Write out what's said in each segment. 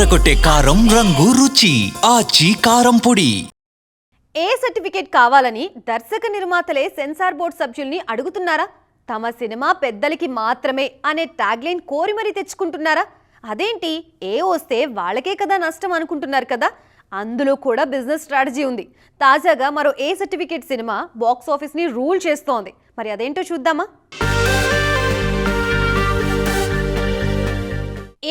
అదరగొట్టే కారం రంగు రుచి ఆచి కారం పొడి. ఏ సర్టిఫికేట్ కావాలని దర్శక నిర్మాతలే సెన్సార్ బోర్డు సభ్యుల్ని అడుగుతున్నారా? తమ సినిమా పెద్దలకి మాత్రమే అనే ట్యాగ్లైన్ కోరి మరీ తెచ్చుకుంటున్నారా? అదేంటి, ఏ వస్తే వాళ్ళకే కదా నష్టం అనుకుంటున్నారు కదా. అందులో కూడా బిజినెస్ స్ట్రాటజీ ఉంది. తాజాగా మరో ఏ సర్టిఫికేట్ సినిమా బాక్స్ ఆఫీస్ని రూల్ చేస్తోంది. మరి అదేంటో చూద్దామా?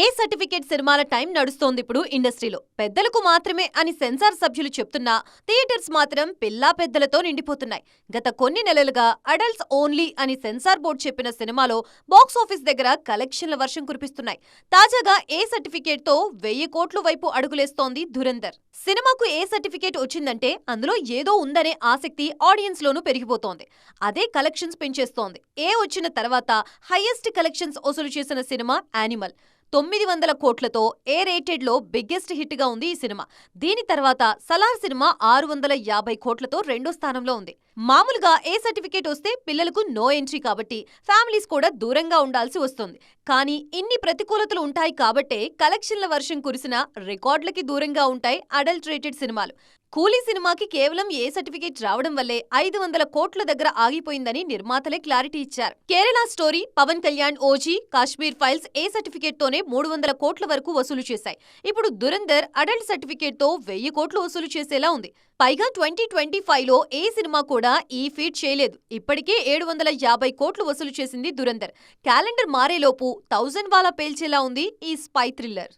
ఏ సర్టిఫికేట్ సినిమాల టైం నడుస్తోంది ఇప్పుడు ఇండస్ట్రీలో. పెద్దలకు మాత్రమే అని సెన్సార్ సభ్యులు చెప్తున్నా థియేటర్స్ మాత్రం పిల్లా పెద్దలతో నిండిపోతున్నాయి. గత కొన్ని నెలలుగా అడల్ట్స్ ఓన్లీ అని సెన్సార్ బోర్డు చెప్పిన సినిమాలో బాక్స్ ఆఫీస్ దగ్గర కలెక్షన్ల వర్షం కురిపిస్తున్నాయి. తాజాగా ఏ సర్టిఫికేట్ తో 1000 కోట్ల వైపు అడుగులేస్తోంది ధురంధర్. సినిమాకు ఏ సర్టిఫికేట్ వచ్చిందంటే అందులో ఏదో ఉందనే ఆసక్తి ఆడియన్స్ లోనూ పెరిగిపోతోంది. అదే కలెక్షన్స్ పెంచేస్తోంది. ఏ వచ్చిన తర్వాత హైయెస్ట్ కలెక్షన్స్ వసూలు చేసిన సినిమా యానిమల్. 900 కోట్లతో ఏ రేటెడ్ లో బిగ్గెస్ట్ హిట్ గా ఉంది ఈ సినిమా. దీని తర్వాత సలార్ సినిమా 650 కోట్లతో రెండో స్థానంలో ఉంది. మామూలుగా ఏ సర్టిఫికేట్ వస్తే పిల్లలకు నో ఎంట్రీ కాబట్టి ఫ్యామిలీస్ కూడా దూరంగా ఉండాల్సి వస్తుంది. కానీ ఇన్ని ప్రతికూలతలు ఉంటాయి కాబట్టే కలెక్షన్ల వర్షం కురిసిన రికార్డులకి దూరంగా ఉంటాయి అడల్ట్ రేటెడ్ సినిమాలు. కూలీ సినిమాకి కేవలం ఏ సర్టిఫికేట్ రావడం వల్లే 500 కోట్ల దగ్గర ఆగిపోయిందని నిర్మాతలే క్లారిటీ ఇచ్చారు. Kerala story, Pawan Kalyan OG, Kashmir files A certificate తోనే 300 కోట్ల వరకు వసూలు చేశాయి. ఇప్పుడు ధురంధర్ అడల్ట్ సర్టిఫికేట్ తో 1000 కోట్లు వసూలు చేసేలా ఉంది. పైగా 2025 లో ఏ సినిమా కూడా ఈ ఫీట్ చేయలేదు. ఇప్పటికే 750 కోట్లు వసూలు చేసింది ధురంధర్. క్యాలెండర్ మారేలోపు 1000 వాలా పేల్చేలా ఉంది ఈ స్పై థ్రిల్లర్.